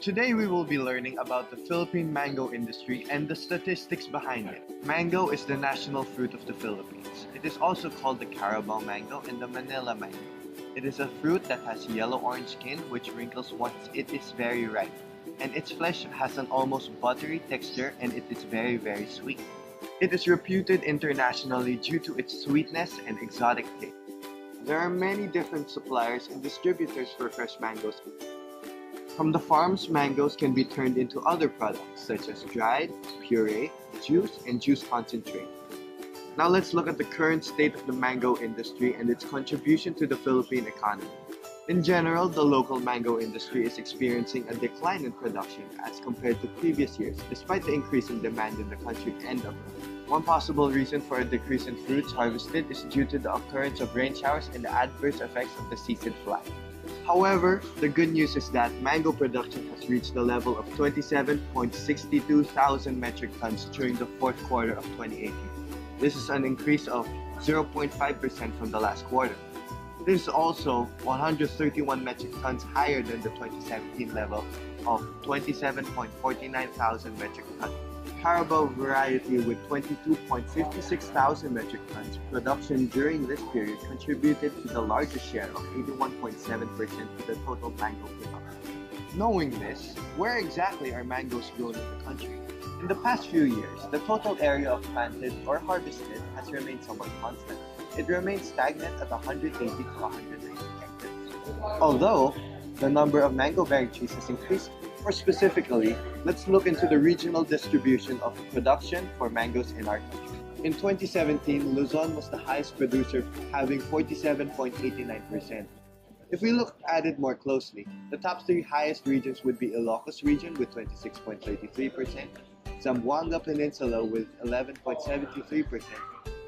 Today we will be learning about the Philippine mango industry and the statistics behind it. Mango is the national fruit of the Philippines. It is also called the Carabao mango and the Manila mango. It is a fruit that has yellow-orange skin which wrinkles once it is very ripe. And its flesh has an almost buttery texture and it is very sweet. It is reputed internationally due to its sweetness and exotic taste. There are many different suppliers and distributors for fresh mangoes. From the farms, mangoes can be turned into other products such as dried, puree, juice, and juice concentrate. Now let's look at the current state of the mango industry and its contribution to the Philippine economy. In general, the local mango industry is experiencing a decline in production as compared to previous years, despite the increasing demand in the country and abroad. One possible reason for a decrease in fruits harvested is due to the occurrence of rain showers and the adverse effects of the seasoned fly. However, the good news is that mango production has reached the level of 27.62 thousand metric tons during the fourth quarter of 2018. This is an increase of 0.5% from the last quarter. It is also 131 metric tons higher than the 2017 level of 27.49 thousand metric tons. Carabao variety with 22.56 thousand metric tons production during this period contributed to the largest share of 81.7% to the total mango production. Knowing this, where exactly are mangoes grown in the country? In the past few years, the total area of planted or harvested has remained somewhat constant. It remains stagnant at 180 to 190 hectares. Although, the number of mango-bearing trees has increased. More specifically, let's look into the regional distribution of production for mangoes in our country. In 2017, Luzon was the highest producer, having 47.89%. If we look at it more closely, the top three highest regions would be Ilocos region with 26.33%, Zamboanga Peninsula with 11.73%,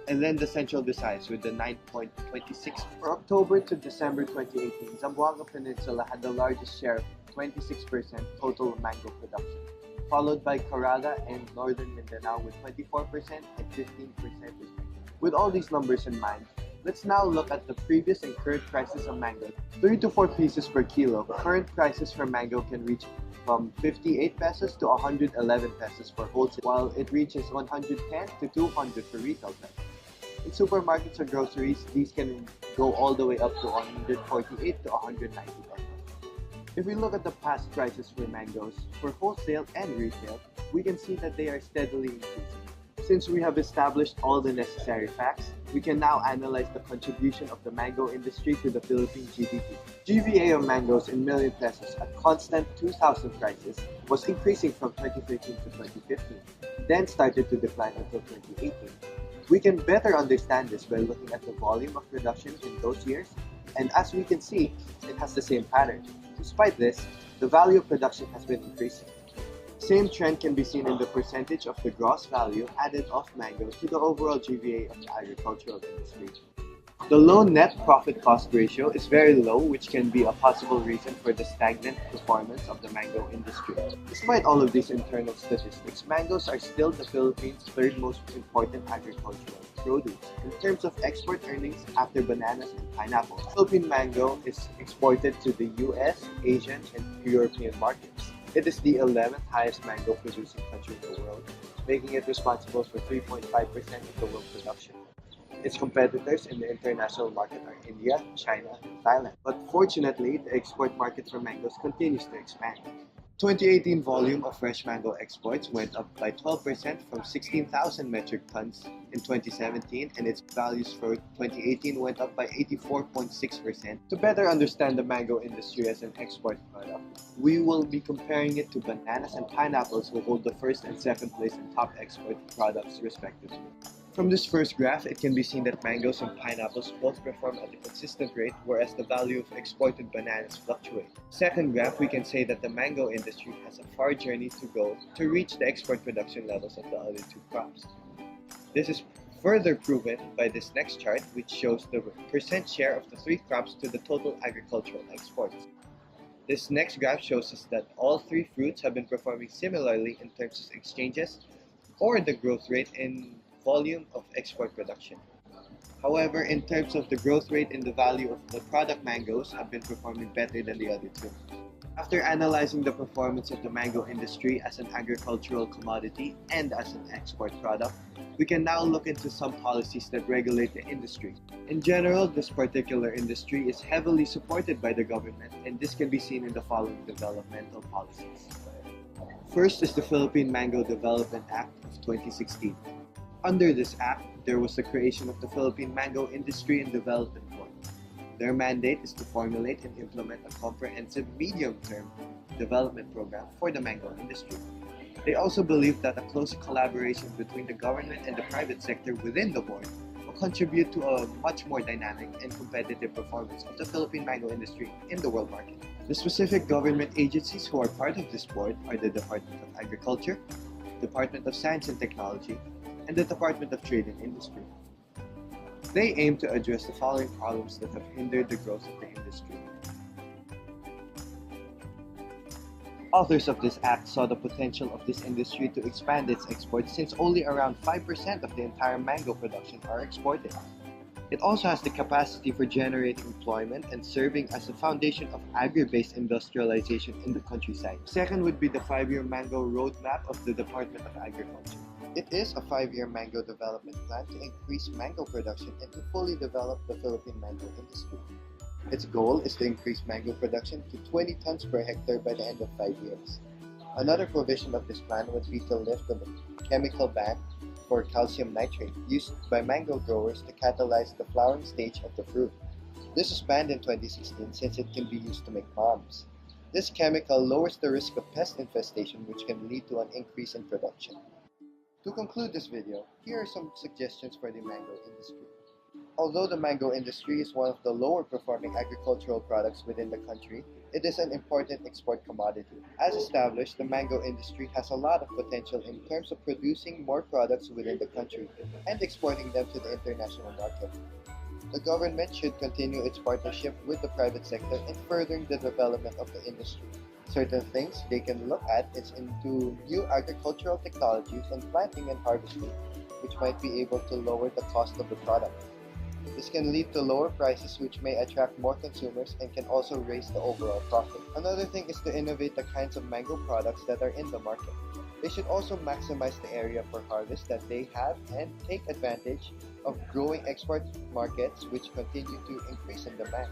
and then the Central Visayas with the 9.26%. For October to December 2018, Zamboanga Peninsula had the largest share of 26% total mango production, followed by Caraga and Northern Mindanao with 24% and 15% respectively. With all these numbers in mind, let's now look at the previous and current prices of mango. 3 to 4 pieces per kilo, current prices for mango can reach from 58 pesos to 111 pesos for wholesale, while it reaches 110 to 200 for retail price. In supermarkets or groceries, these can go all the way up to 148 to 190 pesos. If we look at the past prices for mangoes, for wholesale and retail, we can see that they are steadily increasing. Since we have established all the necessary facts, we can now analyze the contribution of the mango industry to the Philippine GDP. GVA of mangoes in million pesos at constant 2,000 prices was increasing from 2013 to 2015, then started to decline until 2018. We can better understand this by looking at the volume of production in those years, and as we can see, it has the same pattern. Despite this, the value of production has been increasing. Same trend can be seen in the percentage of the gross value added of mangoes to the overall GVA of the agricultural industry. The low net profit cost ratio is very low, which can be a possible reason for the stagnant performance of the mango industry. Despite all of these internal statistics, mangoes are still the Philippines' third most important agricultural produce. In terms of export earnings after bananas and pineapples, Philippine mango is exported to the US, Asian, and European markets. It is the 11th highest mango producing country in the world, making it responsible for 3.5% of the world production. Its competitors in the international market are India, China, and Thailand. But fortunately, the export market for mangoes continues to expand. 2018 volume of fresh mango exports went up by 12% from 16,000 metric tons in 2017, and its values for 2018 went up by 84.6%. To better understand the mango industry as an export product, we will be comparing it to bananas and pineapples, who hold the first and second place in top export products respectively. From this first graph, it can be seen that mangoes and pineapples both perform at a consistent rate, whereas the value of exported bananas fluctuate. Second graph, we can say that the mango industry has a far journey to go to reach the export production levels of the other two crops. This is further proven by this next chart, which shows the percent share of the three crops to the total agricultural exports. This next graph shows us that all three fruits have been performing similarly in terms of exchanges or the growth rate in volume of export production. However, in terms of the growth rate in the value of the product, mangoes have been performing better than the other two. After analyzing the performance of the mango industry as an agricultural commodity and as an export product, we can now look into some policies that regulate the industry. In general, this particular industry is heavily supported by the government, and this can be seen in the following developmental policies. First is the Philippine Mango Development Act of 2016. Under this act, there was the creation of the Philippine Mango Industry and Development Board. Their mandate is to formulate and implement a comprehensive medium-term development program for the mango industry. They also believe that a close collaboration between the government and the private sector within the board will contribute to a much more dynamic and competitive performance of the Philippine mango industry in the world market. The specific government agencies who are part of this board are the Department of Agriculture, Department of Science and Technology, and the Department of Trade and Industry. They aim to address the following problems that have hindered the growth of the industry. Authors of this act saw the potential of this industry to expand its exports since only around 5% of the entire mango production are exported. It also has the capacity for generating employment and serving as a foundation of agri-based industrialization in the countryside. Second would be the 5-year mango roadmap of the Department of Agriculture. It is a 5-year mango development plan to increase mango production and to fully develop the Philippine mango industry. Its goal is to increase mango production to 20 tons per hectare by the end of 5 years. Another provision of this plan would be to lift the chemical ban for calcium nitrate used by mango growers to catalyze the flowering stage of the fruit. This was banned in 2016 since it can be used to make bombs. This chemical lowers the risk of pest infestation, which can lead to an increase in production. To conclude this video, here are some suggestions for the mango industry. Although the mango industry is one of the lower performing agricultural products within the country, it is an important export commodity. As established, the mango industry has a lot of potential in terms of producing more products within the country and exporting them to the international market. The government should continue its partnership with the private sector in furthering the development of the industry. Certain things they can look at is into new agricultural technologies and planting and harvesting, which might be able to lower the cost of the product. This can lead to lower prices, which may attract more consumers and can also raise the overall profit. Another thing is to innovate the kinds of mango products that are in the market. They should also maximize the area for harvest that they have and take advantage of growing export markets which continue to increase in demand.